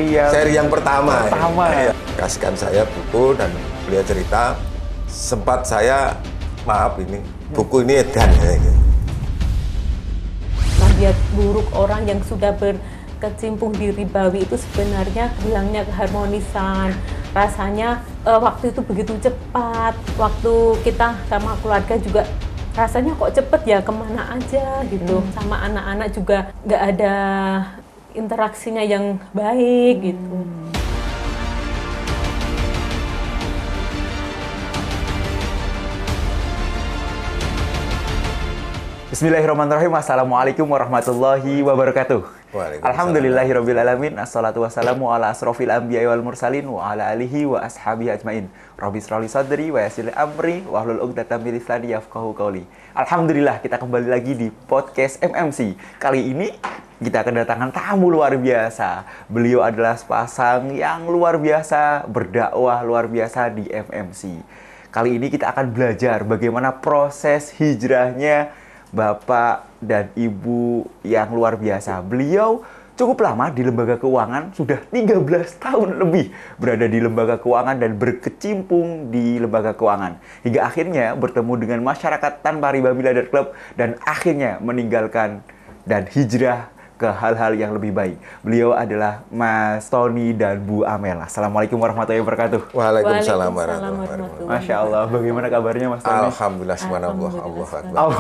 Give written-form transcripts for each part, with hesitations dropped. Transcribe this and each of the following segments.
Seri yang pertama. Ya. Kasihkan saya buku dan beliau cerita, sempat saya, maaf ini, buku ini edan. Tabiat buruk orang yang sudah berkecimpung di ribawi itu sebenarnya hilangnya keharmonisan. Rasanya waktu itu begitu cepat, waktu kita sama keluarga juga rasanya kok cepet ya, kemana aja gitu. Sama anak-anak juga nggak ada interaksinya yang baik gitu. Bismillahirrahmanirrahim. Assalamualaikum warahmatullahi wabarakatuh. Alhamdulillahirabbil alamin. Assalatu wassalamu ala asrofil anbiya'i wal mursalin wa ala alihi wa ashabihi ajmain. Rabbi shrah li sadri wa yassir li amri wa hlul 'uqdatam min lisani yafqahu qawli. Alhamdulillah, kita kembali lagi di podcast MMC. Kali ini kita kedatangan tamu luar biasa. Beliau adalah sepasang yang luar biasa, berdakwah luar biasa di MMC. Kali ini kita akan belajar bagaimana proses hijrahnya Bapak dan Ibu yang luar biasa. Beliau cukup lama di lembaga keuangan, sudah 13 tahun lebih berada di lembaga keuangan dan berkecimpung di lembaga keuangan. Hingga akhirnya bertemu dengan masyarakat tanpa riba Miladat Club dan akhirnya meninggalkan dan hijrah ke hal-hal yang lebih baik. Beliau adalah Mas Tony dan Bu Amel. Assalamualaikum warahmatullahi wabarakatuh. Waalaikumsalam warahmatullahi wabarakatuh. Masya Allah, bagaimana kabarnya Mas Tony? Alhamdulillah, subhanallah, Allah Akbar.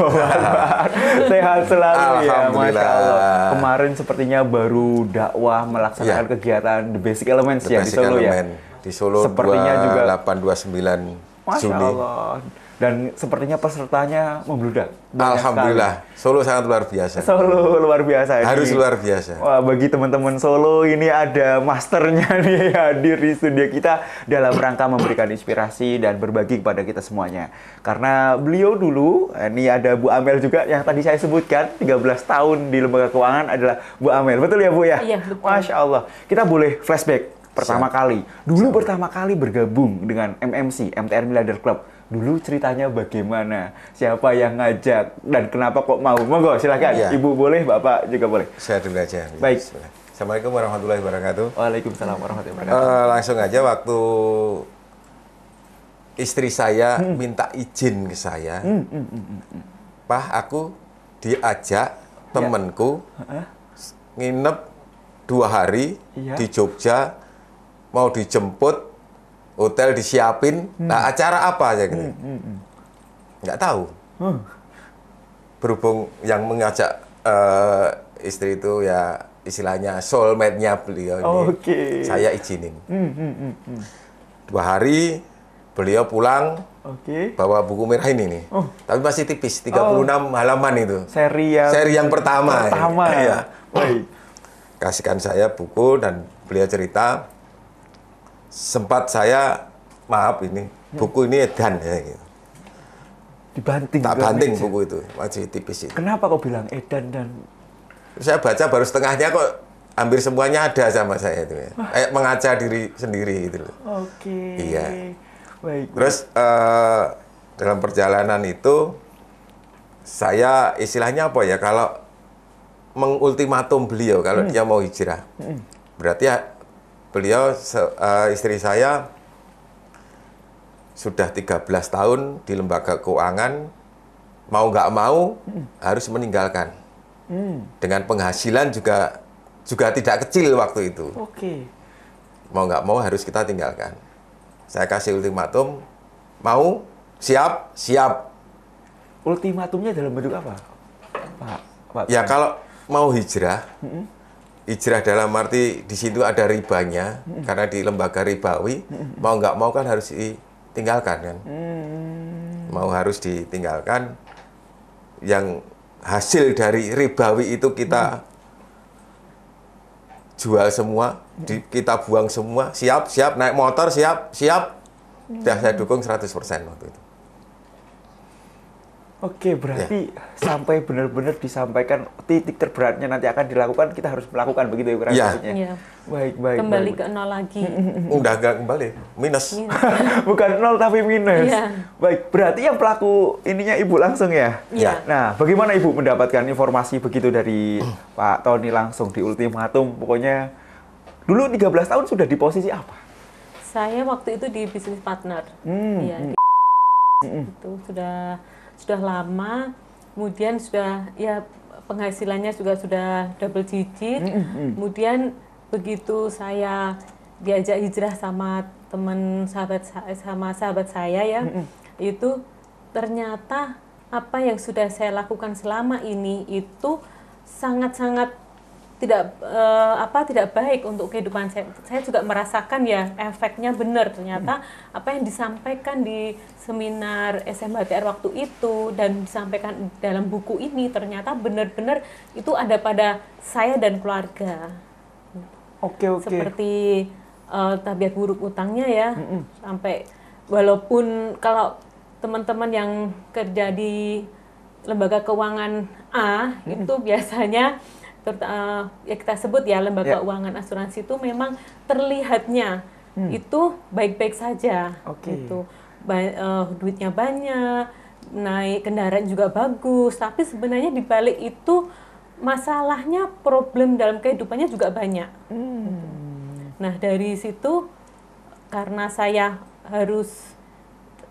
Sehat selalu ya, Alhamdulillah. Masya Allah. Kemarin sepertinya baru dakwah melaksanakan kegiatan The Basic Elements ya di Solo ya. Di Solo Sepertinya juga 28-29 Masya Juni. Allah. Dan sepertinya pesertanya membludak. Alhamdulillah, Solo sangat luar biasa. Solo luar biasa. Harus luar biasa. Wah, bagi teman-teman Solo ini ada masternya nih hadir di studio kita dalam rangka memberikan inspirasi dan berbagi kepada kita semuanya. Karena beliau dulu, ini ada Bu Amel juga yang tadi saya sebutkan, 13 tahun di lembaga keuangan adalah Bu Amel. Betul ya Bu ya? Iya, betul. Masya Allah. Kita boleh flashback pertama kali. Dulu pertama kali bergabung dengan MMC, MTR Miladat Club. Dulu ceritanya bagaimana? Siapa yang ngajak? Dan kenapa kok mau? Monggo, silakan. Ya. Ibu boleh, Bapak juga boleh. Saya dulu aja. Baik. Assalamualaikum warahmatullahi wabarakatuh. Waalaikumsalam warahmatullahi wabarakatuh. Langsung aja, waktu istri saya minta izin ke saya, Pak, aku diajak temenku nginep 2 hari di Jogja, mau dijemput, hotel disiapin, nah acara apa aja gitu. Nggak tahu. Berhubung yang mengajak istri itu ya istilahnya soulmate-nya beliau ini, saya izinin. 2 hari beliau pulang, bawa buku merah ini nih. Tapi masih tipis, 36 halaman itu. Seri yang pertama. Ya. Baik. Kasihkan saya buku dan beliau cerita, sempat saya, maaf ini, buku ini edan ya gitu. Dibanting. Tak banting buku itu, masih tipis itu. Kenapa kok bilang edan dan... Saya baca baru setengahnya kok hampir semuanya ada sama saya itu ya. Kayak mengaca diri sendiri gitu loh. Iya. Baik. Terus dalam perjalanan itu, saya istilahnya apa ya, kalau mengultimatum beliau, kalau dia mau hijrah. Berarti beliau, istri saya sudah 13 tahun di lembaga keuangan, mau nggak mau harus meninggalkan. Dengan penghasilan juga tidak kecil waktu itu. Mau nggak mau harus kita tinggalkan. Saya kasih ultimatum, mau, siap. Ultimatumnya dalam bentuk apa, Pak? Ya kalau mau hijrah, hijrah dalam arti di situ ada ribanya, karena di lembaga ribawi, mau nggak mau kan harus ditinggalkan kan. Mau harus ditinggalkan, yang hasil dari ribawi itu kita jual semua, kita buang semua, siap, naik motor, siap. Sudah saya dukung 100% waktu itu. Oke, berarti sampai benar-benar disampaikan titik terberatnya nanti akan dilakukan, kita harus melakukan begitu ya kurang lebihnya. Iya. Baik. Kembali ke nol lagi. Udah nggak kembali, minus. Bukan nol tapi minus. Iya. Baik, berarti yang pelaku ininya Ibu langsung ya? Iya. Nah, bagaimana Ibu mendapatkan informasi begitu dari Pak Tony langsung di ultimatum, pokoknya Dulu 13 tahun sudah di posisi apa? Saya waktu itu di bisnis partner. Iya. Itu sudah lama. Kemudian sudah ya penghasilannya juga sudah double digit. Kemudian begitu saya diajak hijrah sama sahabat saya ya, itu ternyata apa yang sudah saya lakukan selama ini itu sangat-sangat tidak baik untuk kehidupan saya. Saya juga merasakan ya efeknya benar. Ternyata apa yang disampaikan di seminar SMHTR waktu itu dan disampaikan dalam buku ini ternyata benar-benar itu ada pada saya dan keluarga. Oke. Seperti tabiat buruk utangnya ya. Sampai walaupun kalau teman-teman yang kerja di lembaga keuangan A itu biasanya ya kita sebut ya lembaga keuangan asuransi itu memang terlihatnya itu baik-baik saja, gitu. Duitnya banyak, naik kendaraan juga bagus, tapi sebenarnya di balik itu masalahnya, problem dalam kehidupannya juga banyak. Nah dari situ karena saya harus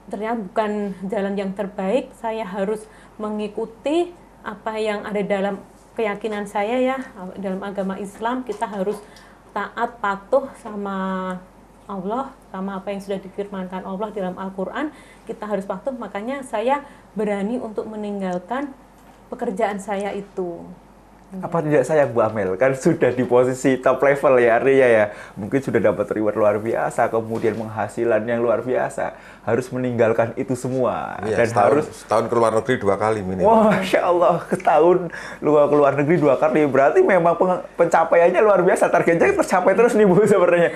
ternyata bukan jalan yang terbaik, saya harus mengikuti apa yang ada dalam keyakinan saya ya, dalam agama Islam kita harus taat patuh sama Allah, sama apa yang sudah difirmankan Allah dalam Al-Quran, kita harus patuh. Makanya saya berani untuk meninggalkan pekerjaan saya itu. Apa tidak sayang Bu Amel? Kan sudah di posisi top level ya artinya ya. Mungkin sudah dapat reward luar biasa, kemudian penghasilan yang luar biasa. Harus meninggalkan itu semua. Iya, dan setahun ke luar negeri 2 kali minimal. Wah, Masya Allah, setahun ke luar negeri 2 kali. Berarti memang pencapaiannya luar biasa. Targetnya tercapai terus nih Bu sebenarnya.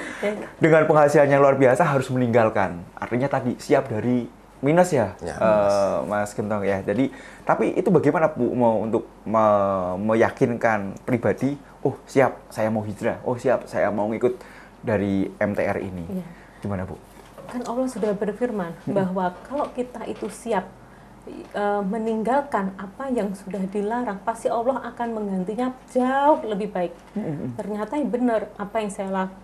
Dengan penghasilan yang luar biasa harus meninggalkan. Artinya tadi siap dari minus ya, Mas Gentong ya. Jadi, tapi itu bagaimana Bu mau untuk meyakinkan pribadi, oh siap saya mau hijrah, oh siap saya mau ngikut dari MTR ini. Gimana Bu? Kan Allah sudah berfirman bahwa kalau kita itu siap meninggalkan apa yang sudah dilarang, pasti Allah akan menggantinya jauh lebih baik. Ternyata benar apa yang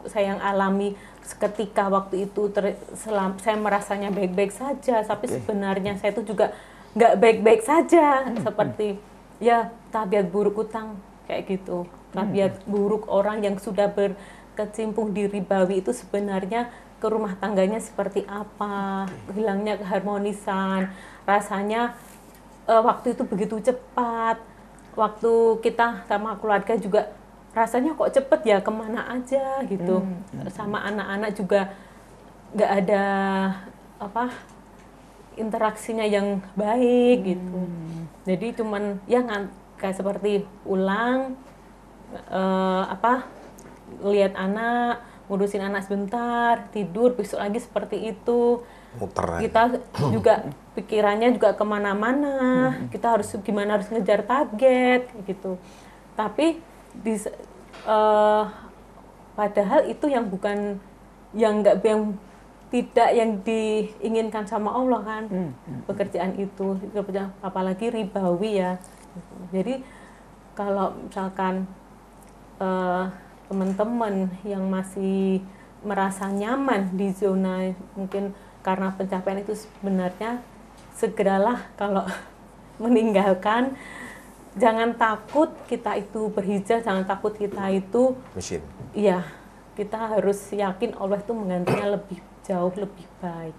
saya alami seketika waktu itu, saya merasanya baik-baik saja, tapi sebenarnya saya itu juga nggak baik-baik saja, seperti ya tabiat buruk utang kayak gitu, tabiat buruk orang yang sudah berkecimpung di ribawi itu sebenarnya ke rumah tangganya seperti apa, hilangnya keharmonisan, rasanya waktu itu begitu cepat, waktu kita sama keluarga juga rasanya kok cepet ya, kemana aja gitu, sama anak-anak juga nggak ada interaksinya yang baik gitu, jadi cuman ya kayak seperti pulang lihat anak, ngurusin anak sebentar, tidur, besok lagi seperti itu. Muter kita juga pikirannya juga kemana-mana, kita harus ngejar target gitu. Tapi padahal itu yang bukan yang tidak yang diinginkan sama Allah kan, pekerjaan itu apalagi ribawi ya. Jadi kalau misalkan teman-teman yang masih merasa nyaman di zona mungkin karena pencapaian itu, sebenarnya segeralah kalau meninggalkan. Jangan takut kita itu berhijrah, jangan takut kita itu mesin. Iya, kita harus yakin Allah itu menggantinya lebih jauh lebih baik,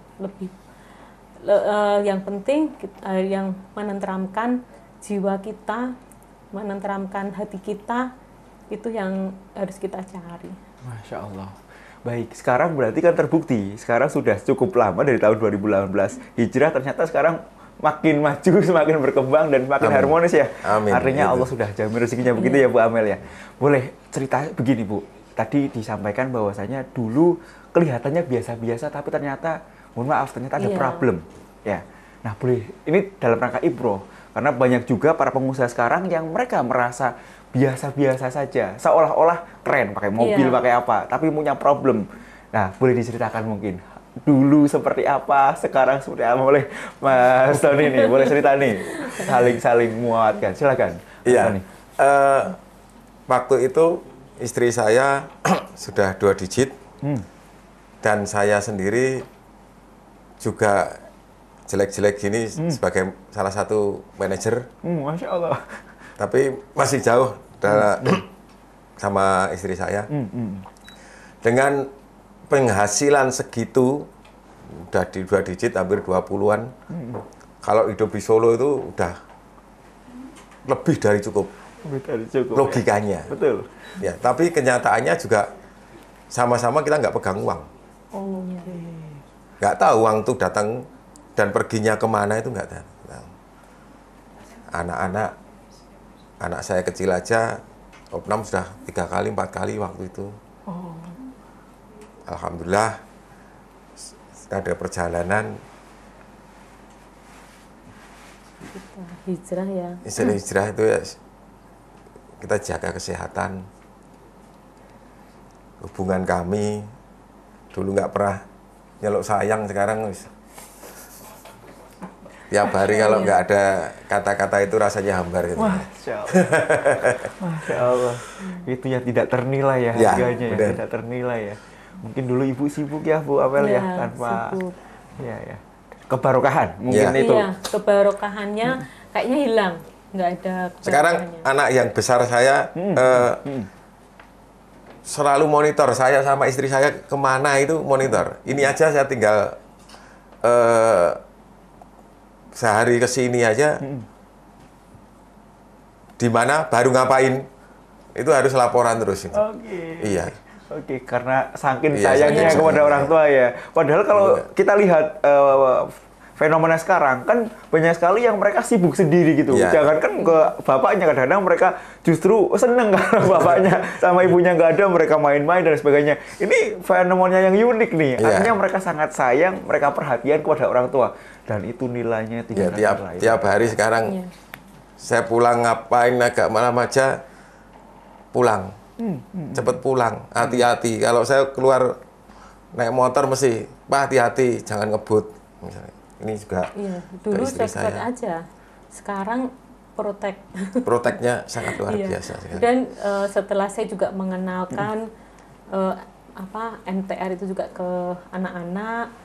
yang penting yang menenteramkan jiwa kita, menenteramkan hati kita, itu yang harus kita cari. Masya Allah. Baik, sekarang berarti kan terbukti, sekarang sudah cukup lama dari tahun 2018 hijrah, ternyata sekarang makin maju, semakin berkembang dan makin harmonis ya. Amin. Artinya Allah sudah jamin rezekinya begitu ya Bu Amel ya. Boleh cerita begini Bu, tadi disampaikan bahwasanya dulu kelihatannya biasa-biasa tapi ternyata, mohon maaf, ternyata ada problem ya. Nah boleh, ini dalam rangka ibroh, karena banyak juga para pengusaha sekarang yang mereka merasa biasa-biasa saja, seolah-olah keren, pakai mobil, pakai apa, tapi punya problem. Nah boleh diceritakan mungkin dulu seperti apa, sekarang seperti apa, boleh Mas Tony nih, boleh cerita nih, saling menguatkan, silakan. Iya, waktu itu istri saya sudah 2 digit, dan saya sendiri juga jelek-jelek gini sebagai salah satu manajer. Masya Allah. Tapi masih jauh sama istri saya. Dengan penghasilan segitu, udah di 2 digit, hampir 20-an. Kalau hidup di Solo itu udah lebih dari cukup. Logikanya. Betul. Ya, tapi kenyataannya juga sama-sama kita nggak pegang uang. Oh. Nggak tahu uang itu datang dan perginya kemana itu nggak tahu. Anak saya kecil aja, opnam sudah 3 kali, 4 kali waktu itu. Alhamdulillah, ada perjalanan. Hijrah ya. Hijrah itu ya, kita jaga kesehatan. Hubungan kami, dulu nggak pernah nyeluk sayang, sekarang tiap hari kalau nggak ada kata-kata itu rasanya hambar gitu. Masya Allah. Masya Allah. Itu ya tidak ternilai ya harganya, ya, tidak ternilai ya. Mungkin dulu ibu sibuk ya Bu Amel ya, tanpa sibuk. Ya. Kebarokahan mungkin itu. Iya, kebarokahannya kayaknya hilang, nggak ada. Sekarang anak yang besar saya selalu monitor saya sama istri saya kemana itu monitor. Ini aja saya tinggal sehari kesini aja, di mana baru ngapain itu harus laporan terus. Iya. Oke, karena saking sayangnya kepada orang tua ya. Padahal kalau kita lihat fenomena sekarang kan banyak sekali yang mereka sibuk sendiri gitu. Jangankan ke bapaknya, kadang-kadang mereka justru seneng karena bapaknya sama ibunya nggak ada, mereka main-main dan sebagainya. Ini fenomena yang unik nih. Artinya mereka sangat sayang, mereka perhatian kepada orang tua. Dan itu nilainya tidak nilai. Tiap hari sekarang saya pulang ngapain agak malam aja pulang. Cepet pulang, hati-hati. Kalau saya keluar naik motor mesti, Pak hati-hati, jangan ngebut. Misalnya. Ini juga dulu saya aja, sekarang proteknya sangat luar biasa. Dan setelah saya juga mengenalkan MTR itu juga ke anak-anak,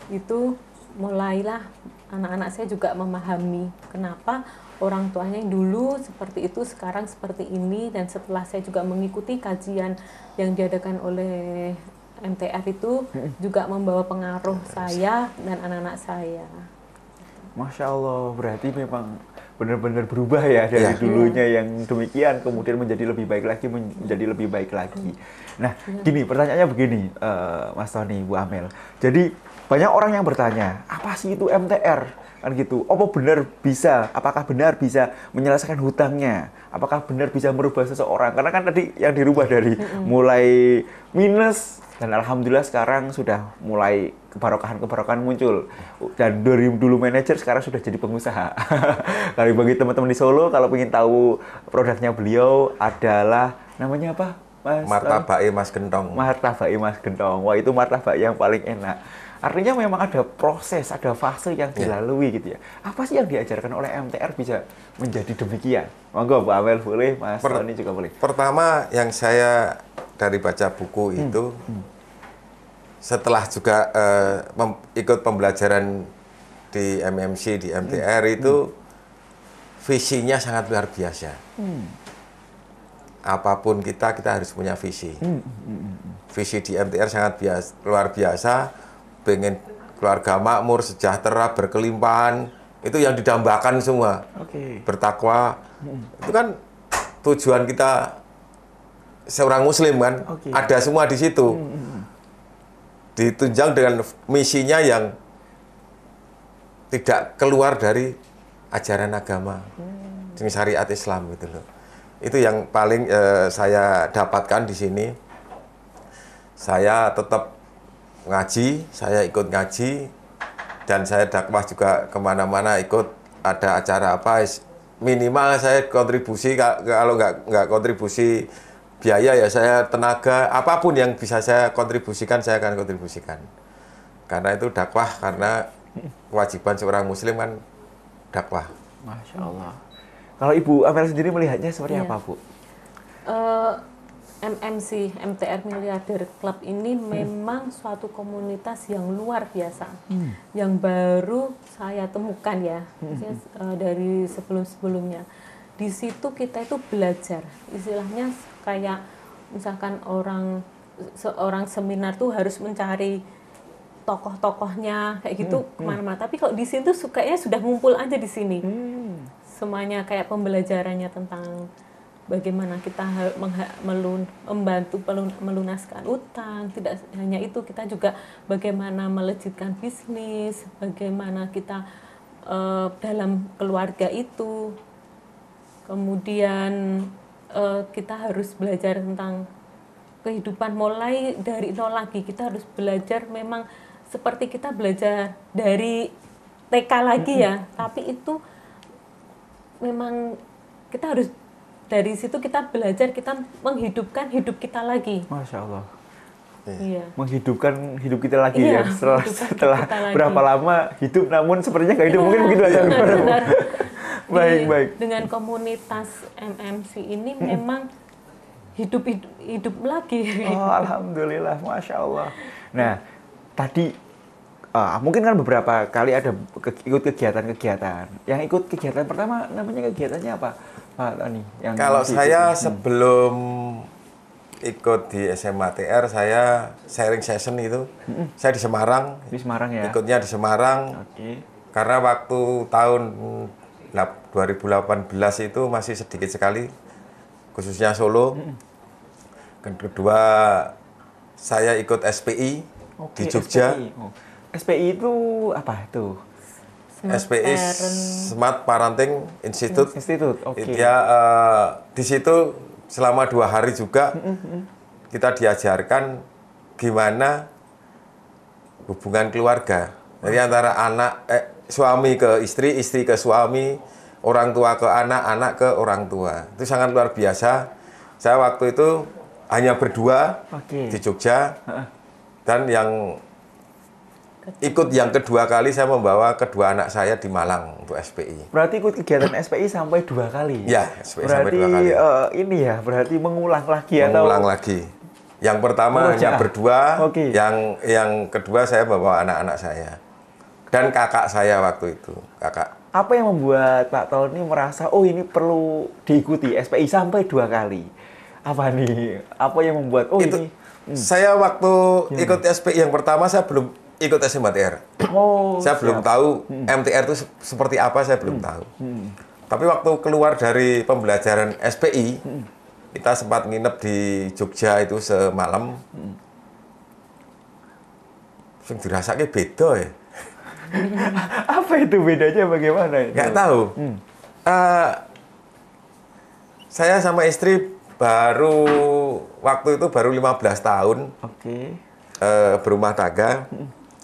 itu mulailah anak-anak saya juga memahami kenapa orang tuanya yang dulu seperti itu, sekarang seperti ini. Dan setelah saya juga mengikuti kajian yang diadakan oleh MTR itu juga membawa pengaruh saya dan anak-anak saya. Masya Allah, berarti memang benar-benar berubah ya dari dulunya yang demikian, kemudian menjadi lebih baik lagi, Nah, gini, pertanyaannya begini, Mas Tony, Bu Amel. Jadi, banyak orang yang bertanya, apa sih itu MTR? Kan gitu. Apakah benar bisa menyelesaikan hutangnya? Apakah benar bisa merubah seseorang? Karena kan tadi yang dirubah dari mulai minus, dan alhamdulillah sekarang sudah mulai kebarokahan muncul. Dan dari dulu manajer, sekarang sudah jadi pengusaha. Kalau bagi teman-teman di Solo, kalau ingin tahu produknya beliau adalah, namanya apa? Martabak Mas Gentong. Martabak Mas Gentong. Wah, itu martabak yang paling enak. Artinya memang ada proses, ada fase yang dilalui gitu ya. Apa sih yang diajarkan oleh MTR bisa menjadi demikian? Monggo, Bu Amel boleh, Mas Tony juga boleh. Pertama yang saya dari baca buku itu, setelah juga ikut pembelajaran di MMC, di MTR itu, visinya sangat luar biasa. Apapun kita harus punya visi. Visi di MTR sangat luar biasa. Pengen keluarga makmur, sejahtera, berkelimpahan, itu yang didambakan semua. Bertakwa, itu kan tujuan kita seorang muslim kan, ada semua di situ. Ditunjang dengan misinya yang tidak keluar dari ajaran agama, syariat Islam gitu loh. Itu yang paling saya dapatkan di sini. Saya tetap ngaji, saya ikut ngaji, dan saya dakwah juga kemana-mana, ikut ada acara apa, minimal saya kontribusi. Kalau nggak kontribusi biaya ya saya tenaga, apapun yang bisa saya kontribusikan, saya akan kontribusikan. Karena itu dakwah, karena kewajiban seorang muslim kan dakwah. Masya Allah. Kalau Ibu Amel sendiri melihatnya seperti apa, Bu? MMC, MTR Miliarder Club ini memang suatu komunitas yang luar biasa, yang baru saya temukan ya, dari sebelum-sebelumnya. Di situ kita itu belajar, istilahnya kayak misalkan seorang seminar tuh harus mencari tokoh-tokohnya kayak gitu kemana-mana. Tapi kalau di sini tuh sukanya sudah ngumpul aja di sini, semuanya kayak pembelajarannya tentang bagaimana kita membantu melunaskan utang. Tidak hanya itu, kita juga bagaimana melejitkan bisnis, bagaimana kita dalam keluarga itu. Kemudian kita harus belajar tentang kehidupan mulai dari nol lagi. Kita harus belajar memang seperti kita belajar dari TK lagi ya. Tapi itu memang kita harus dari situ kita belajar, kita menghidupkan hidup kita lagi. Masya Allah. Iya. Menghidupkan hidup kita lagi ya. Setelah berapa lama hidup, namun sepertinya nggak hidup. Mungkin begitu aja. Baik. Dengan komunitas MMC ini memang hidup lagi. Oh, alhamdulillah, Masya Allah. Nah, tadi mungkin kan beberapa kali ada ikut kegiatan-kegiatan. Yang ikut kegiatan pertama namanya kegiatannya apa, Pak Tony? Kalau saya sebelum ikut di SMA TR, saya sharing session itu. Saya di Semarang. Di Semarang ya? Ikutnya di Semarang. Oke. Karena waktu tahun 2018 itu masih sedikit sekali, khususnya Solo. Kedua, saya ikut SPI di Jogja. SPI itu apa itu? SPI Smart Parenting Institute. Oke. Ya, di situ selama 2 hari juga kita diajarkan gimana hubungan keluarga. Jadi antara suami ke istri, istri ke suami, orang tua ke anak, anak ke orang tua. Itu sangat luar biasa. Saya waktu itu hanya berdua di Jogja, dan yang ikut yang kedua kali saya membawa kedua anak saya di Malang untuk SPI. Berarti ikut kegiatan SPI sampai 2 kali? Ya, SPI sampai 2 kali. Ini ya, berarti mengulang lagi lagi. Yang pertama hanya berdua, yang kedua saya membawa anak-anak saya. Dan kakak saya waktu itu, kakak. Apa yang membuat Pak Tony merasa, oh ini perlu diikuti SPI sampai 2 kali? Apa nih? Apa yang membuat, oh itu, ini? Saya waktu ikut SPI yang pertama, saya belum ikut SMA TR. Saya belum tahu MTR itu seperti apa, saya belum tahu. Tapi waktu keluar dari pembelajaran SPI, kita sempat nginep di Jogja itu semalam. Sing dirasake beda ya. Apa itu bedanya, bagaimana itu? Nggak tahu. Saya sama istri waktu itu baru 15 tahun. Berumah tangga.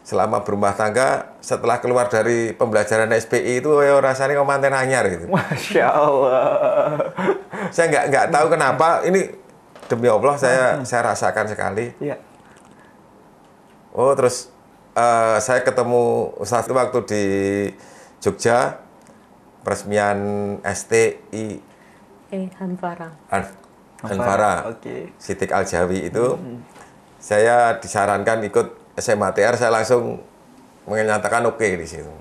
Selama berumah tangga, setelah keluar dari pembelajaran SPI itu rasanya kok manten anyar gitu. Masya Allah. Saya nggak tahu kenapa, ini demi Allah saya rasakan sekali. Ya. Oh, terus saya ketemu Ustadz waktu di Jogja, peresmian STI Hanfara, Sidik Al-Jawi itu. Saya disarankan ikut SMA TR, saya langsung menyatakan oke di situ.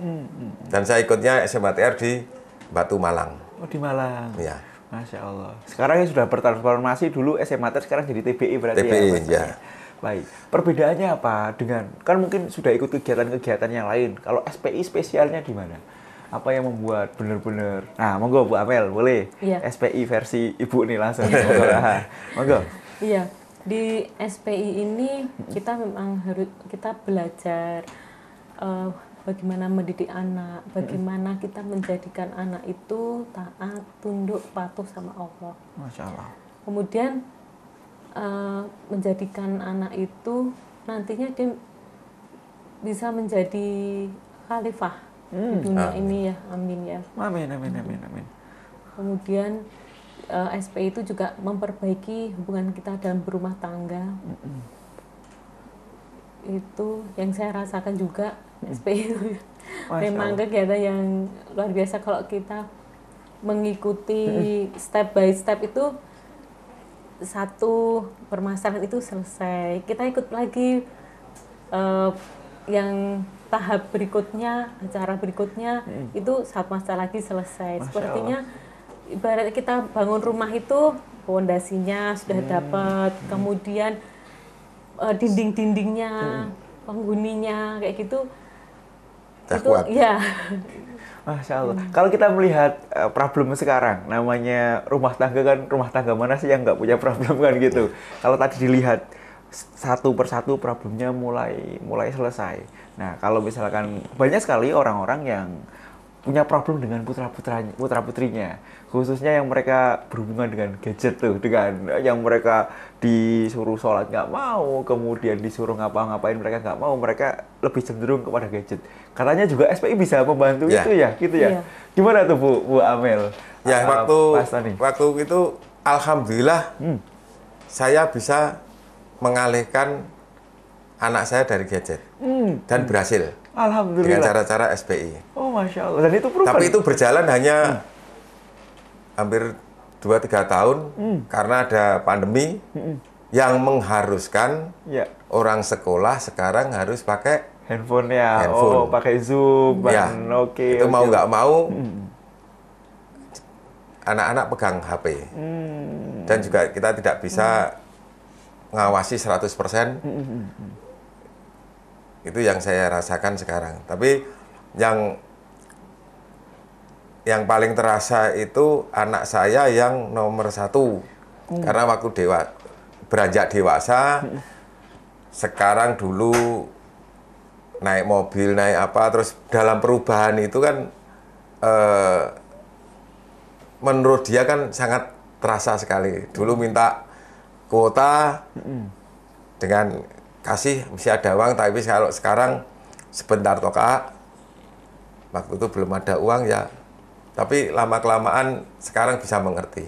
Dan saya ikutnya SMA TR di Batu Malang. Oh, di Malang. Iya. Masya Allah. Sekarang ya sudah bertransformasi, dulu SMA TR, sekarang jadi TBI berarti TBI, ya? Baik. Perbedaannya apa dengan, kan mungkin sudah ikut kegiatan-kegiatan yang lain. Kalau SPI spesialnya di mana? Apa yang membuat benar-benar? Nah, monggo Bu Amel, boleh? Iya. SPI versi Ibu nih langsung. Monggo. Iya. Di SPI ini kita memang kita belajar bagaimana mendidik anak, bagaimana kita menjadikan anak itu taat, tunduk, patuh sama Allah. Masya Allah. Kemudian menjadikan anak itu nantinya dia bisa menjadi khalifah di dunia ini ya, amin ya. Amin. Kemudian SPI itu juga memperbaiki hubungan kita dalam berumah tangga. Itu yang saya rasakan juga SPI itu. Memang kegiatan yang luar biasa kalau kita mengikuti step by step itu. satu permasalahan itu selesai, kita ikut lagi yang tahap berikutnya, acara berikutnya itu satu masalah lagi selesai. Sepertinya ibarat kita bangun rumah itu pondasinya sudah dapat, kemudian dinding-dindingnya, penghuninya kayak gitu. Itu kuat. Ya. Masya Allah. Kalau kita melihat problem sekarang, namanya rumah tangga kan, rumah tangga mana sih yang nggak punya problem kan gitu. Kalau tadi dilihat satu persatu problemnya mulai selesai. Nah, kalau misalkan banyak sekali orang-orang yang punya problem dengan putra-putrinya, khususnya yang mereka berhubungan dengan gadget tuh, dengan yang mereka disuruh sholat nggak mau, kemudian disuruh ngapa-ngapain mereka nggak mau, mereka lebih cenderung kepada gadget. Katanya juga SPI bisa membantu itu ya, gitu ya. Gimana tuh Bu Amel? Ya, waktu itu alhamdulillah saya bisa mengalihkan anak saya dari gadget dan berhasil. Alhamdulillah. Dengan cara-cara SPI. Oh, Masya Allah. Dan itu proven. Tapi itu berjalan hanya hampir 2-3 tahun karena ada pandemi yang mengharuskan orang sekolah sekarang harus pakai handphone. Oh, pakai Zoom. Ya, itu mau nggak mau anak-anak pegang HP. Dan juga kita tidak bisa ngawasi 100%. Itu yang saya rasakan sekarang. Tapi yang paling terasa itu anak saya yang nomor 1. Karena waktu beranjak dewasa, sekarang dulu naik mobil, naik apa, terus dalam perubahan itu kan menurut dia kan sangat terasa sekali. Dulu minta kuota dengan kasih mesti ada uang, tapi kalau sekarang sebentar toh Kak, waktu itu belum ada uang ya, tapi lama-kelamaan sekarang bisa mengerti.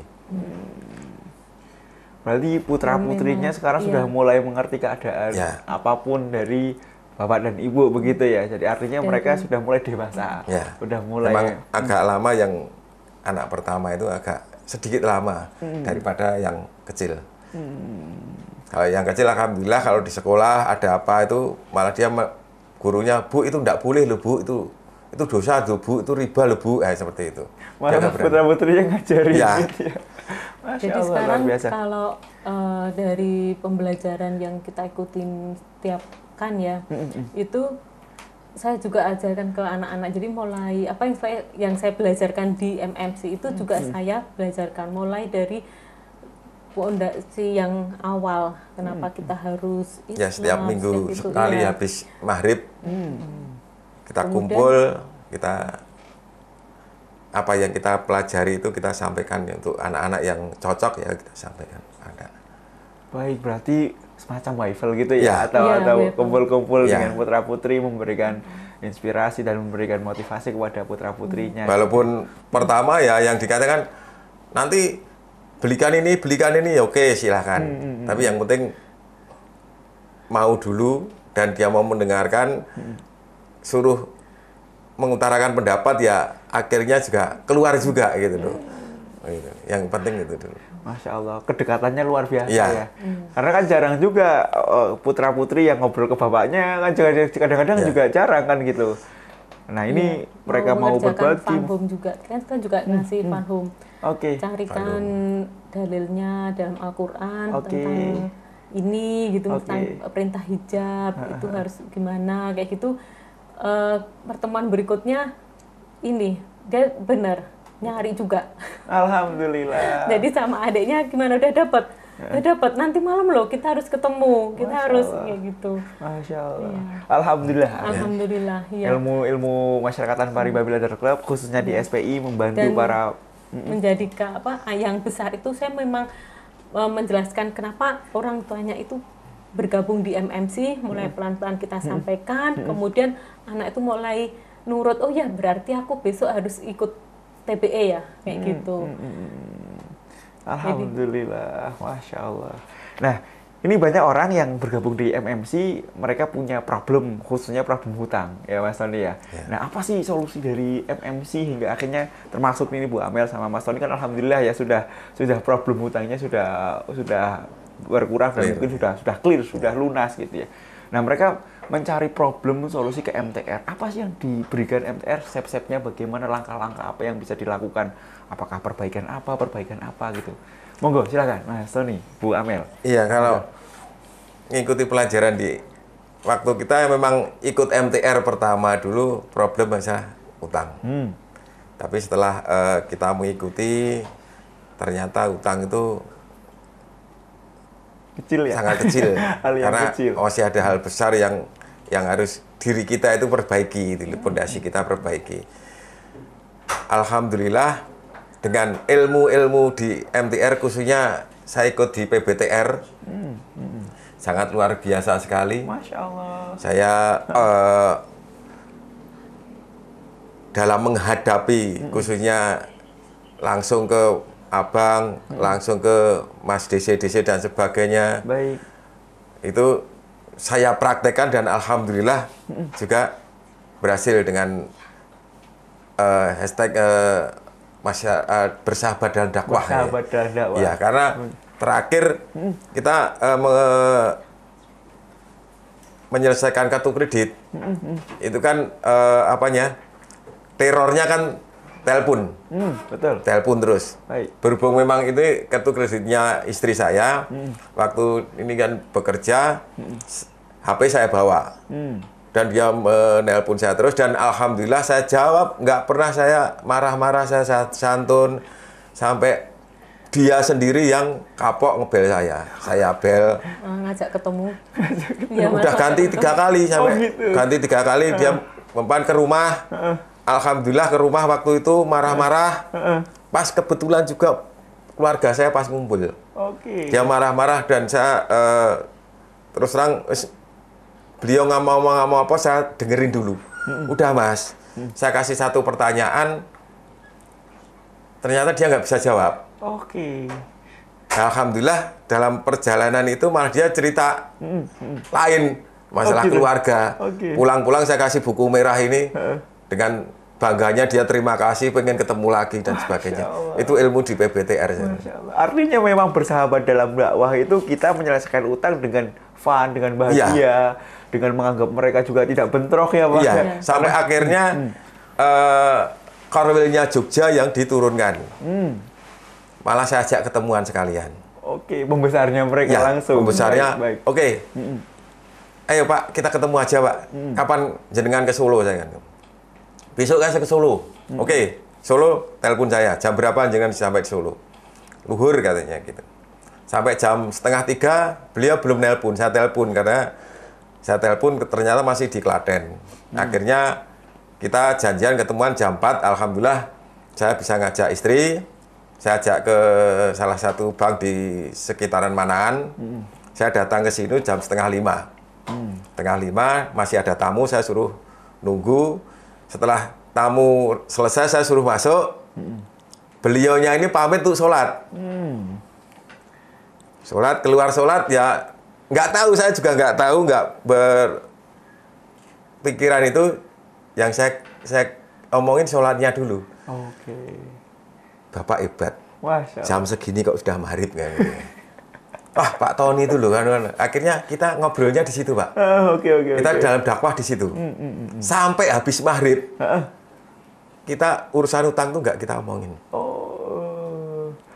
Berarti putra-putrinya sekarang sudah mulai mengerti keadaan apapun dari bapak dan ibu begitu ya, jadi artinya mereka sudah mulai dewasa, sudah mulai. Memang agak lama yang anak pertama itu agak sedikit lama daripada yang kecil. Kalau yang kecil alhamdulillah kalau di sekolah ada apa itu malah dia gurunya, Bu itu enggak boleh loh Bu, itu dosa loh Bu, itu riba loh Bu, seperti itu. Malah putra-putrinya ngajarin gitu ya. Masya Allah, sekarang kalau dari pembelajaran yang kita ikutin setiap kan ya, itu saya juga ajarkan ke anak-anak. Jadi mulai apa yang saya belajarkan di MMC itu juga saya belajarkan mulai dari pondasi yang awal, kenapa kita harus Islam, ya setiap minggu sekali habis maghrib kita kumpul, kita apa yang kita pelajari itu kita sampaikan untuk anak-anak yang cocok ya kita sampaikan. Baik, berarti semacam Waifel gitu ya, atau kumpul-kumpul dengan putra-putri, memberikan inspirasi dan memberikan motivasi kepada putra-putrinya. Walaupun pertama ya yang dikatakan nanti belikan ini, oke silahkan. Tapi yang penting mau dulu dan dia mau mendengarkan, suruh mengutarakan pendapat ya akhirnya juga keluar juga gitu loh. Yang penting itu dulu. Masya Allah, kedekatannya luar biasa ya. Karena kan jarang juga putra-putri yang ngobrol ke bapaknya, kan kadang-kadang juga jarang kan gitu. Nah ini mereka mau berbagi. Fanhum juga, kan juga ngasih fanhum. Carikan dalilnya dalam Al-Quran tentang ini gitu, tentang perintah hijab itu harus gimana kayak gitu. Pertemuan berikutnya ini dia benar nyari juga. Alhamdulillah. Jadi sama adiknya gimana udah dapat nanti malam loh kita harus ketemu, kita harus kayak gitu. Masya Allah. Alhamdulillah. Alhamdulillah. Ilmu masyarakat tanpa riba Biladar Club khususnya di SPI membantu para menjadi yang besar itu saya memang menjelaskan kenapa orang tuanya itu bergabung di MMC, mulai pelan-pelan kita sampaikan, kemudian anak itu mulai nurut, oh ya berarti aku besok harus ikut TBE ya, kayak gitu. Alhamdulillah, Masya Allah. Nah, Ini banyak orang yang bergabung di MMC, mereka punya problem, khususnya problem hutang, ya Mas Tony ya. Nah, apa sih solusi dari MMC hingga akhirnya termasuk ini Bu Amel sama Mas Tony kan alhamdulillah ya sudah problem hutangnya sudah berkurang dan mungkin sudah clear, sudah lunas gitu ya. Nah, mereka mencari problem solusi ke MTR. Apa sih yang diberikan MTR? Step-stepnya bagaimana, langkah-langkah apa yang bisa dilakukan? Apakah perbaikan apa gitu. Monggo silakan Mas Tony, Bu Amel. Iya, kalau ngikuti pelajaran di waktu kita memang ikut MTR pertama dulu problem masalah utang. Tapi setelah kita mengikuti ternyata utang itu kecil ya, sangat kecil karena kecil. masih ada hal besar yang harus diri kita itu perbaiki, pondasi kita perbaiki. Alhamdulillah dengan ilmu-ilmu di MTR khususnya saya ikut di PBTR sangat luar biasa sekali. Masya Allah. Saya dalam menghadapi khususnya langsung ke abang, langsung ke Mas DC dan sebagainya. Baik. Itu saya praktekkan dan alhamdulillah juga berhasil dengan hashtag bersahabat dalam dakwah. Bersahabat dalam dakwah. Ya, karena terakhir kita menyelesaikan kartu kredit. Itu kan terornya kan telepon. Betul. Telepon terus. Baik. Berhubung memang itu kartu kreditnya istri saya, waktu ini kan bekerja, HP saya bawa. Dan dia menelpon saya terus, dan alhamdulillah saya jawab, nggak pernah saya marah-marah, saya santun, sampai dia sendiri yang kapok ngebel saya bel. Ngajak ketemu. Ya, udah ganti 3 kali sampai ganti 3 kali dia mempan ke rumah. Alhamdulillah ke rumah waktu itu marah-marah. Pas kebetulan juga keluarga saya pas ngumpul. Dia marah-marah dan saya terus terang beliau nggak mau apa, saya dengerin dulu. Udah Mas, saya kasih 1 pertanyaan, ternyata dia nggak bisa jawab. Alhamdulillah dalam perjalanan itu malah dia cerita lain, masalah keluarga. Pulang-pulang saya kasih buku merah ini, dengan bangganya dia terima kasih, pengen ketemu lagi dan sebagainya. Itu ilmu di PBTR. Artinya memang bersahabat dalam dakwah itu kita menyelesaikan utang dengan fun, dengan bahagia, dengan menganggap mereka juga tidak bentrok ya Pak. Iya, sampai akhirnya Korwilnya Jogja yang diturunkan. Malah saya ajak ketemuan sekalian. Pembesarnya mereka langsung. Pembesarnya, ayo Pak, kita ketemu aja Pak. Kapan jenengan ke Solo saya kan? Besok kan saya ke Solo. Solo, telepon saya. Jam berapa jenengan sampai di Solo? Luhur katanya gitu. Sampai jam 2:30 beliau belum nelpon. Saya telepon karena saya telepon ternyata masih di Klaten. Akhirnya kita janjian ketemuan jam 4. Alhamdulillah saya bisa ngajak istri. Saya ajak ke salah satu bank di sekitaran Manaan. Saya datang ke sini jam 4:30. 4:30 masih ada tamu, saya suruh nunggu. Setelah tamu selesai, saya suruh masuk. Beliaunya ini pamit untuk sholat. Sholat, keluar sholat, ya nggak tahu, saya juga nggak tahu, nggak berpikiran itu. Yang saya omongin sholatnya dulu. Bapak hebat. Jam segini kok sudah maghrib kan. Pak Tony itu loh kan. Akhirnya kita ngobrolnya di situ, Pak. Kita dalam dakwah di situ. Sampai habis maghrib. Kita urusan utang tuh nggak kita omongin.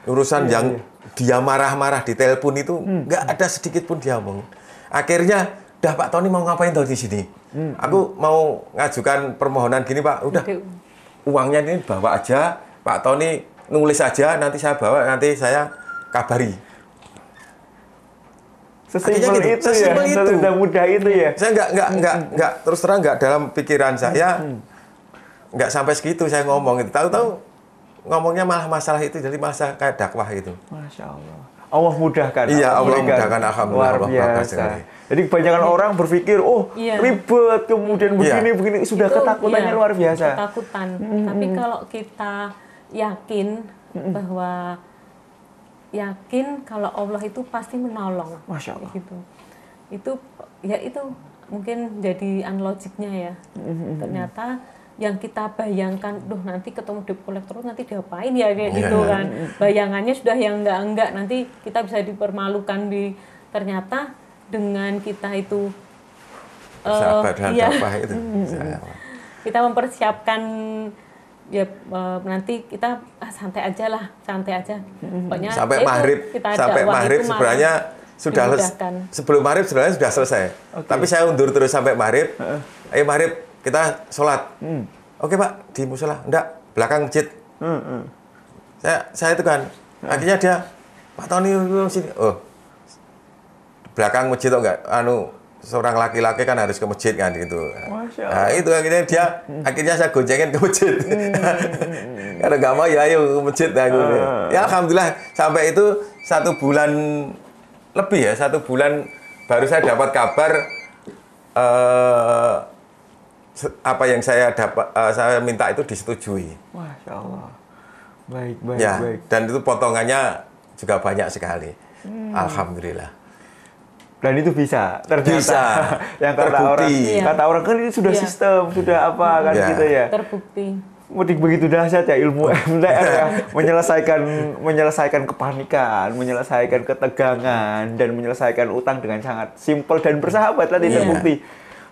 Urusan yang dia marah-marah di telepon itu nggak ada sedikit pun dia omongin. Akhirnya, dah Pak Tony mau ngapain tuh di sini? Aku mau ngajukan permohonan gini Pak. Udah, uangnya ini bawa aja. Pak Tony nulis aja, nanti saya bawa, nanti saya kabari. Sesimpel itu ya, sudah mudah itu ya. Saya nggak terus terang nggak dalam pikiran saya, nggak sampai segitu saya ngomong itu. Tahu-tahu ngomongnya malah masalah itu, jadi masalah kayak dakwah itu. Masya Allah. Allah mudahkan. Iya, Allah mudahkan. Alhamdulillah. Luar biasa. Jadi kebanyakan orang berpikir, ribet, kemudian begini, sudah itu, ketakutannya luar biasa. Ketakutan. Tapi kalau kita yakin bahwa yakin kalau Allah itu pasti menolong. Masya Allah. Gitu. Itu mungkin jadi unlogicnya ya. Ternyata yang kita bayangkan, nanti ketemu debt collector nanti diapain ya kayak gitu kan. Bayangannya sudah yang enggak, nanti kita bisa dipermalukan ternyata dengan kita itu sabar dan tabah itu. Kita mempersiapkan ya nanti kita santai aja. Pokoknya sampai maghrib sebenarnya sudah sebelum maghrib sebenarnya sudah selesai. Tapi saya undur terus sampai maghrib. Ayo maghrib kita sholat. Oke Pak, di musola. Enggak, belakang masjid. Saya itu kan. Akhirnya dia, Pak Tony sini. Oh, belakang masjid atau enggak? Seorang laki-laki kan harus ke masjid kan gitu. Nah itu akhirnya saya goncengin ke masjid. Karena nggak mau ya ayo ke masjid. Ya alhamdulillah sampai itu 1 bulan lebih ya, 1 bulan baru saya dapat kabar apa yang saya minta itu disetujui. Masya Allah. Baik. Dan itu potongannya juga banyak sekali. Alhamdulillah. Dan itu bisa, ternyata. Bisa. Yang kata orang kan ini sudah sistem, sudah apa kan gitu ya. Terbukti. Begitu dahsyat ya ilmu MTR ya. menyelesaikan kepanikan, menyelesaikan ketegangan, dan menyelesaikan utang dengan sangat simpel dan bersahabat lah, terbukti.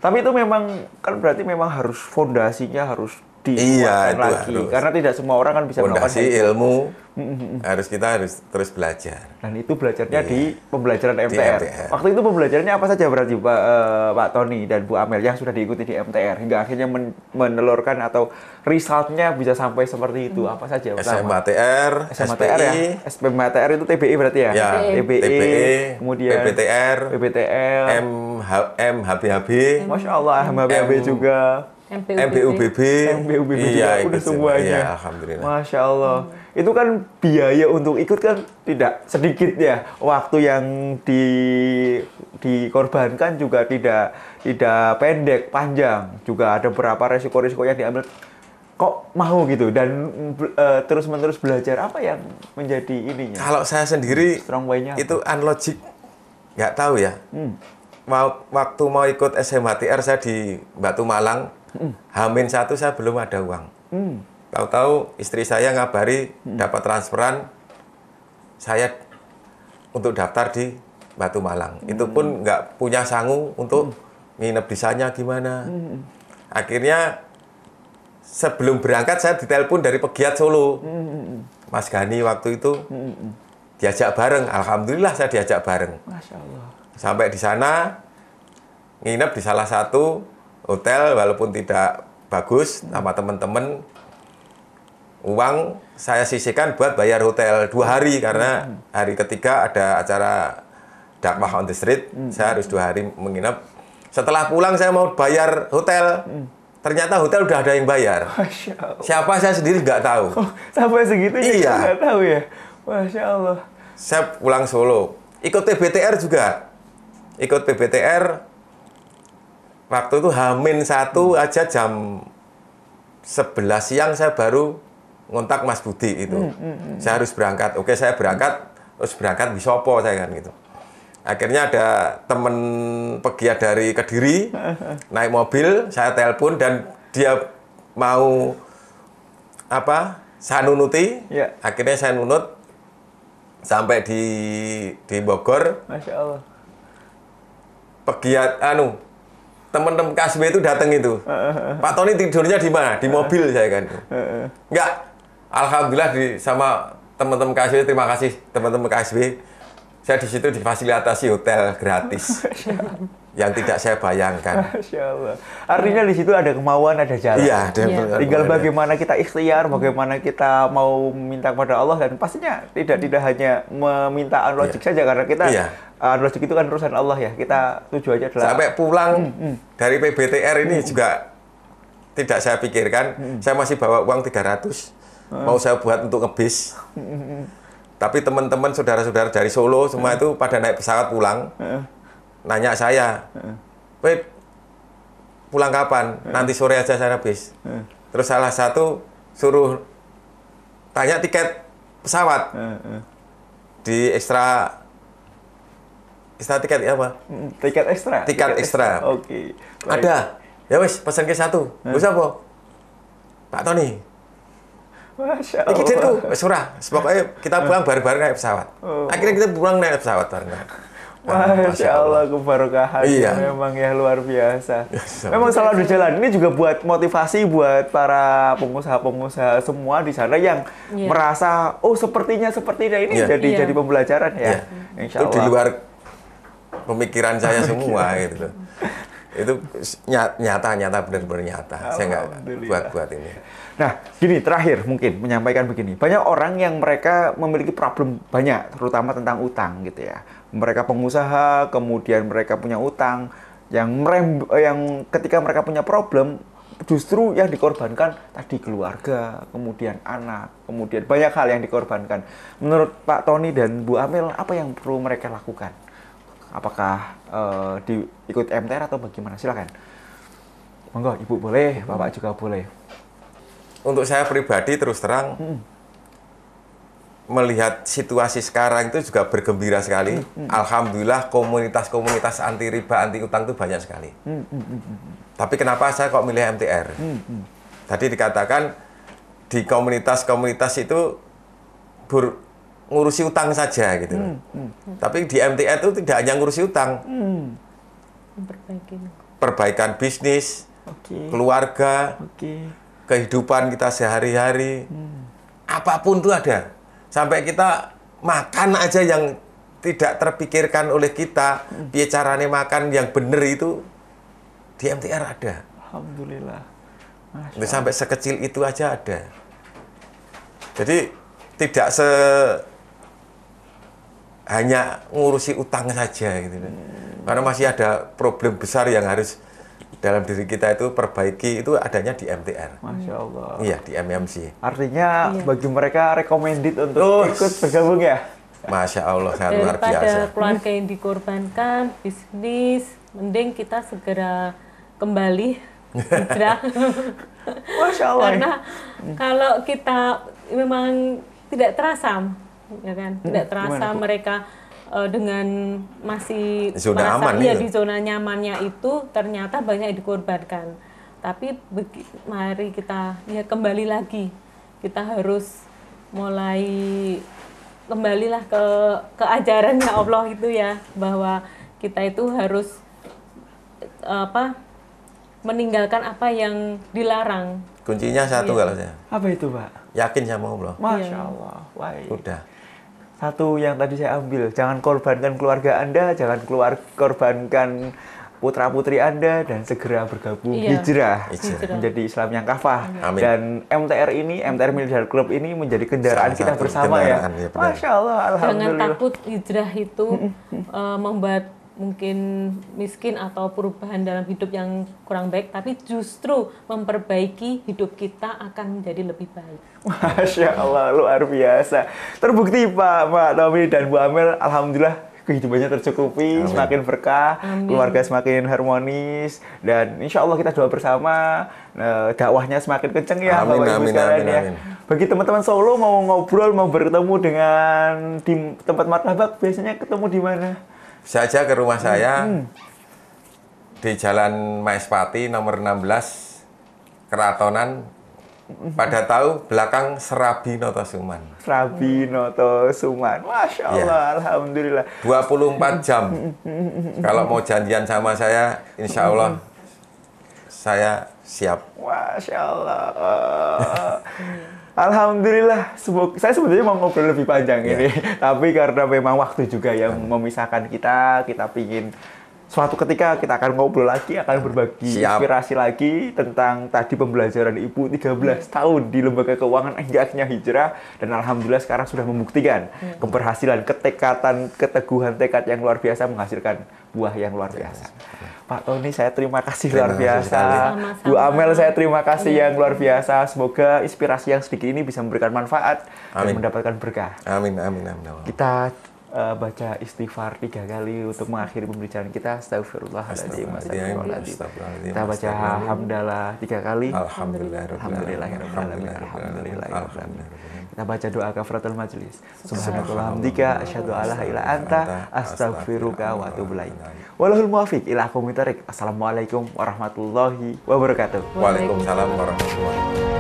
Tapi itu memang kan berarti memang harus fondasinya harus dikuatkan lagi. Karena tidak semua orang kan bisa melakukan fondasi ilmu. Kita harus terus belajar. Dan itu belajarnya di pembelajaran MTR. Waktu itu pembelajarannya apa saja berarti Pak Tony dan Bu Amel yang sudah diikuti di MTR hingga akhirnya menelurkan atau resultnya bisa sampai seperti itu, apa saja? SMATR, SPI, ya. SMATR itu TBI berarti ya? TBI, kemudian PPTR, HBHB. Masya Allah, HBHB juga. MBUBB. Iya, udah semuanya. Iya, alhamdulillah. Masya Allah. Itu kan biaya untuk ikut kan tidak sedikit ya. Waktu yang dikorbankan juga tidak pendek, panjang. Juga ada beberapa resiko-resiko yang diambil. Kok mau gitu dan terus-menerus belajar, apa yang menjadi ininya? Kalau saya sendiri itu unlogic, nggak tahu ya. Waktu mau ikut SMHTR saya di Batu Malang, H-1 saya belum ada uang. Tahu-tahu istri saya ngabari dapat transferan saya untuk daftar di Batu Malang. Itu pun nggak punya sangu untuk nginep di sana gimana. Akhirnya sebelum berangkat saya ditelepon dari Pegiat Solo. Mas Gani waktu itu diajak bareng. Alhamdulillah saya diajak bareng. Masya Allah. Sampai di sana nginep di salah satu hotel walaupun tidak bagus sama teman-teman. Uang saya sisihkan buat bayar hotel 2 hari karena hari ketiga ada acara dakwah on the street. Saya harus 2 hari menginap. Setelah pulang saya mau bayar hotel. Ternyata hotel udah ada yang bayar. Siapa saya sendiri nggak tahu. Sampai segitunya nggak tahu ya. Masya Allah. Saya pulang Solo. Ikut PBTR juga. Ikut PBTR. Waktu itu H-1 aja jam 11 siang saya baru ngontak Mas Budi itu. Saya harus berangkat. Oke, saya berangkat. Terus berangkat bisa apa saya kan gitu. Akhirnya ada temen pegiat dari Kediri naik mobil, saya telepon dan dia mau saya nunuti. Akhirnya saya nunut sampai di Bogor. Masya Allah. Pegiat teman-teman KSB itu datang itu. Pak Tony tidurnya di mana? Di mobil saya kan. Enggak. Alhamdulillah sama teman-teman KSB, terima kasih teman-teman KSB. Saya di situ difasilitasi hotel gratis. Yang tidak saya bayangkan. Masya Allah. Artinya di situ ada kemauan, ada jalan. Iya, tinggal bagaimana kita ikhtiar, bagaimana kita mau minta kepada Allah, dan pastinya tidak hanya meminta unlogic saja, karena kita unlogic itu kan urusan Allah ya. Kita tujuannya adalah sampai pulang dari PBTR ini juga tidak saya pikirkan. Saya masih bawa uang 300. Mau saya buat untuk ngebis. Tapi teman-teman, saudara-saudara dari Solo semua itu pada naik pesawat pulang. Nanya saya, pulang kapan? Nanti sore aja saya habis. Terus salah satu suruh tanya tiket pesawat. di ekstra tiket ya apa? Tiket ekstra. Tiket ekstra. Oke. Ada. Ya wis, pesen ke satu. Wis apa? Pak Tony. Masya Allah. Iki ditku, wis ora. Pokoknya kita pulang bareng-bareng naik pesawat. Akhirnya kita pulang naik pesawat bareng. Masya Allah, keberkahan. Iya. Memang ya luar biasa. Memang selalu berjalan. Ini juga buat motivasi buat para pengusaha-pengusaha semua di sana yang merasa, oh sepertinya ini jadi pembelajaran ya. Insya Allah. Itu di luar pemikiran saya semua gitu. Itu nyata benar-benar nyata. Saya nggak buat ini. Nah, gini terakhir mungkin menyampaikan begini. Banyak orang yang mereka memiliki problem banyak, terutama tentang utang gitu ya. Mereka pengusaha, kemudian mereka punya utang, yang ketika mereka punya problem, justru yang dikorbankan tadi keluarga, kemudian anak, kemudian banyak hal yang dikorbankan. Menurut Pak Tony dan Bu Amel, apa yang perlu mereka lakukan? Apakah ikut MTR atau bagaimana? Silakan. Monggo, Ibu boleh, Bapak juga boleh. Untuk saya pribadi terus terang melihat situasi sekarang itu juga bergembira sekali. Alhamdulillah komunitas-komunitas anti riba, anti utang itu banyak sekali. Tapi kenapa saya kok milih MTR? Tadi dikatakan di komunitas-komunitas itu ngurusi utang saja gitu. Tapi di MTR itu tidak hanya ngurusi utang. Perbaikan bisnis, keluarga, kehidupan kita sehari-hari, apapun itu ada. Sampai kita makan aja yang tidak terpikirkan oleh kita, biar caranya makan yang benar itu di MTR ada. Alhamdulillah. Sampai sekecil itu aja ada. Jadi tidak hanya ngurusi utang saja gitu. Karena masih ada problem besar yang harus dalam diri kita itu perbaiki, itu adanya di MTR. Masya Allah. Iya, di MMC. Artinya bagi mereka recommended untuk ikut bergabung ya? Masya Allah, sangat luar biasa. Daripada keluarga yang dikorbankan, bisnis, mending kita segera kembali hijrah. Masya Allah. Karena kalau kita memang tidak terasa, ya kan? Tidak terasa mereka dengan masih zona merasa aman di zona nyamannya itu ternyata banyak yang dikorbankan. Tapi mari kita kembali lagi. Kita harus mulai kembalilah ke ajarannya Allah itu ya, bahwa kita itu harus meninggalkan apa yang dilarang. Kuncinya satu kalau saya. Apa itu, Pak? Yakin sama Allah. Masya Allah. Baik. Udah. Satu yang tadi saya ambil, jangan korbankan keluarga Anda, jangan korbankan putra-putri Anda, dan segera bergabung hijrah menjadi Islam yang kafah. Amin. Dan MTR Military Club ini menjadi kendaraan kita bersama ya. Masya Allah, alhamdulillah. Jangan takut hijrah itu membuat mungkin miskin atau perubahan dalam hidup yang kurang baik, tapi justru memperbaiki hidup kita akan menjadi lebih baik. Masya Allah, luar biasa. Terbukti Pak Tommy dan Bu Amel, alhamdulillah kehidupannya tercukupi, semakin berkah, keluarga semakin harmonis, dan insya Allah kita doa bersama, dakwahnya semakin kenceng ya Bapak Ibu sekalian ya. Bagi teman-teman Solo mau ngobrol, mau bertemu dengan di tempat martabak, biasanya ketemu di mana? Saja ke rumah saya di Jalan Maespati nomor 16 Keratonan, pada tahu belakang Serabi Notosuman. Serabi Notosuman, Masya Allah, alhamdulillah. 24 jam. Kalau mau janjian sama saya, insya Allah saya siap. Masya Allah. Alhamdulillah, saya sebetulnya mau ngobrol lebih panjang ini, tapi karena memang waktu juga yang memisahkan kita pingin suatu ketika kita akan ngobrol lagi, akan berbagi inspirasi lagi tentang tadi pembelajaran Ibu 13 tahun di Lembaga Keuangan Enggaknya Hijrah, dan alhamdulillah sekarang sudah membuktikan keberhasilan, ketekatan, keteguhan tekad yang luar biasa menghasilkan buah yang luar biasa. Pak Tony, saya terima kasih luar biasa. Bu Amel, saya terima kasih yang luar biasa. Semoga inspirasi yang sedikit ini bisa memberikan manfaat dan mendapatkan berkah. Amin, amin, amin. Kita baca istighfar 3 kali untuk mengakhiri pembicaraan kita. Astagfirullahaladzim. Kita baca hamdalah 3 kali. Alhamdulillahirobbilalamin. Kita baca doa kafaratul majlis. Subhanallah hamdika asyhadu alla ilaha illa anta astaghfiruka wa atubu ilaik. Wallahul muwaffiq ila aqwamit thoriq. Assalamualaikum warahmatullahi wabarakatuh. Waalaikumsalam warahmatullahi wabarakatuh.